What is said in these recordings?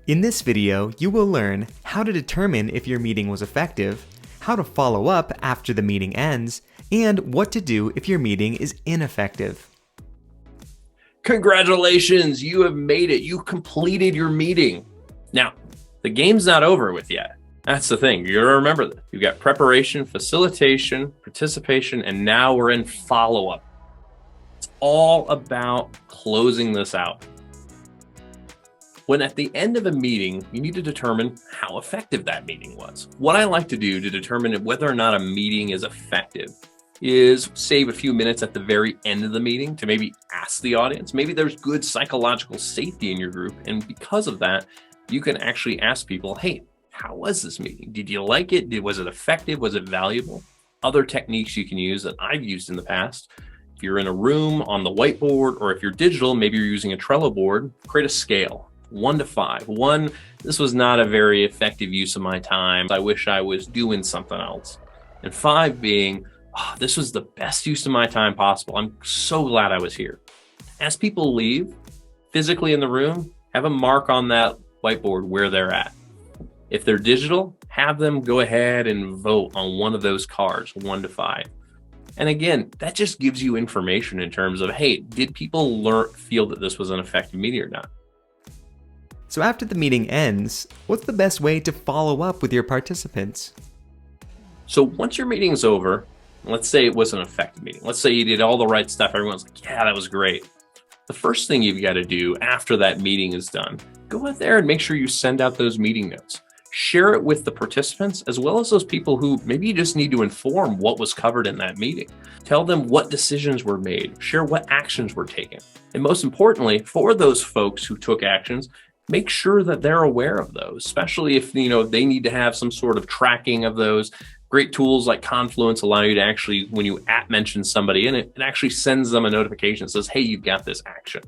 In this video, you will learn how to determine if your meeting was effective, how to follow up after the meeting ends, and what to do if your meeting is ineffective. Congratulations, you have made it. You completed your meeting. Now, the game's not over with yet. That's the thing. You gotta remember that. You've got preparation, facilitation, participation, and now we're in follow-up. It's all about closing this out. When at the end of a meeting, you need to determine how effective that meeting was. What I like to do to determine whether or not a meeting is effective is save a few minutes at the very end of the meeting to maybe ask the audience. Maybe there's good psychological safety in your group. And because of that, you can actually ask people, hey, how was this meeting? Did you like it? Was it effective? Was it valuable? Other techniques you can use that I've used in the past. If you're in a room on the whiteboard, or if you're digital, maybe you're using a Trello board, create a scale. 1 to 5. 1, this was not a very effective use of my time. I wish I was doing something else. And 5 being, this was the best use of my time possible. I'm so glad I was here. As people leave, physically in the room, have a mark on that whiteboard where they're at. If they're digital, have them go ahead and vote on one of those cards, 1 to 5. And again, that just gives you information in terms of, hey, did people feel that this was an effective meeting or not? So after the meeting ends, what's the best way to follow up with your participants? So once your meeting's over, let's say it was an effective meeting. Let's say you did all the right stuff. Everyone's like, yeah, that was great. The first thing you've got to do after that meeting is done, go out there and make sure you send out those meeting notes. Share it with the participants, as well as those people who maybe you just need to inform what was covered in that meeting. Tell them what decisions were made, share what actions were taken. And most importantly, for those folks who took actions, make sure that they're aware of those, especially if they need to have some sort of tracking of those. Great tools like Confluence allow you to actually, when you mention somebody in it, it actually sends them a notification that says, hey, you've got this action.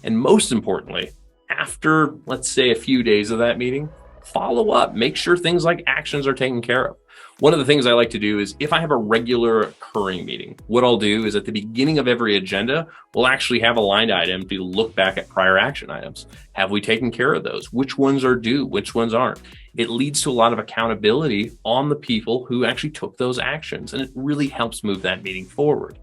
And most importantly, after, let's say, a few days of that meeting, follow up, make sure things like actions are taken care of. One of the things I like to do is if I have a regular occurring meeting, what I'll do is at the beginning of every agenda, we'll actually have a line item to look back at prior action items. Have we taken care of those? Which ones are due? Which ones aren't? It leads to a lot of accountability on the people who actually took those actions, and it really helps move that meeting forward.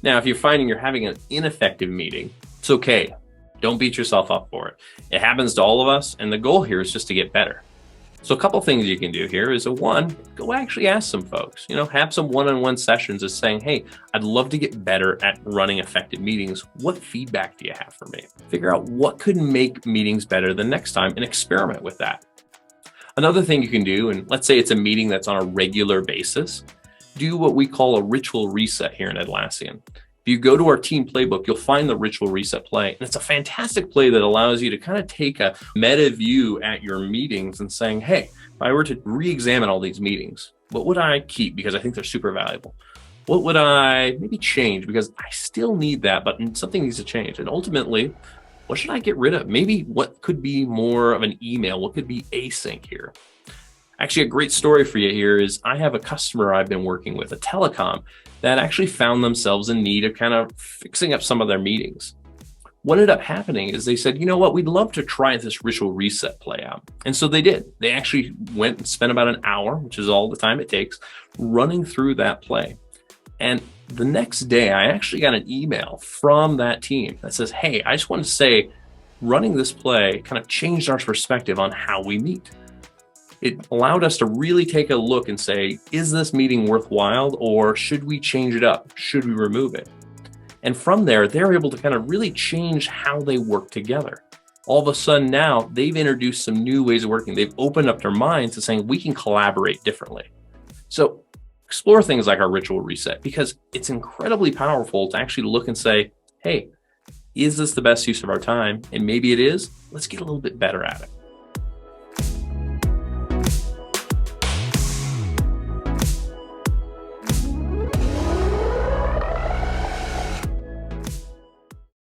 Now, if you're finding you're having an ineffective meeting, it's okay. Don't beat yourself up for it. It happens to all of us, and the goal here is just to get better. So a couple things you can do here is one, go actually ask some folks, have some one-on-one sessions of saying, hey, I'd love to get better at running effective meetings. What feedback do you have for me? Figure out what could make meetings better the next time and experiment with that. Another thing you can do, and let's say it's a meeting that's on a regular basis, do what we call a ritual reset here in Atlassian. If you go to our team playbook, you'll find the ritual reset play. And it's a fantastic play that allows you to kind of take a meta view at your meetings and saying, hey, if I were to re-examine all these meetings, what would I keep because I think they're super valuable? What would I maybe change because I still need that, but something needs to change? And ultimately, what should I get rid of? Maybe what could be more of an email? What could be async here? Actually, a great story for you here is I have a customer I've been working with, a telecom, that actually found themselves in need of kind of fixing up some of their meetings. What ended up happening is they said, you know what, we'd love to try this ritual reset play out. And so they did. They actually went and spent about an hour, which is all the time it takes, running through that play. And the next day, I actually got an email from that team that says, hey, I just want to say, running this play kind of changed our perspective on how we meet. It allowed us to really take a look and say, is this meeting worthwhile, or should we change it up? Should we remove it? And from there, they're able to kind of really change how they work together. All of a sudden now, they've introduced some new ways of working. They've opened up their minds to saying, we can collaborate differently. So explore things like our ritual reset, because it's incredibly powerful to actually look and say, hey, is this the best use of our time? And maybe it is. Let's get a little bit better at it.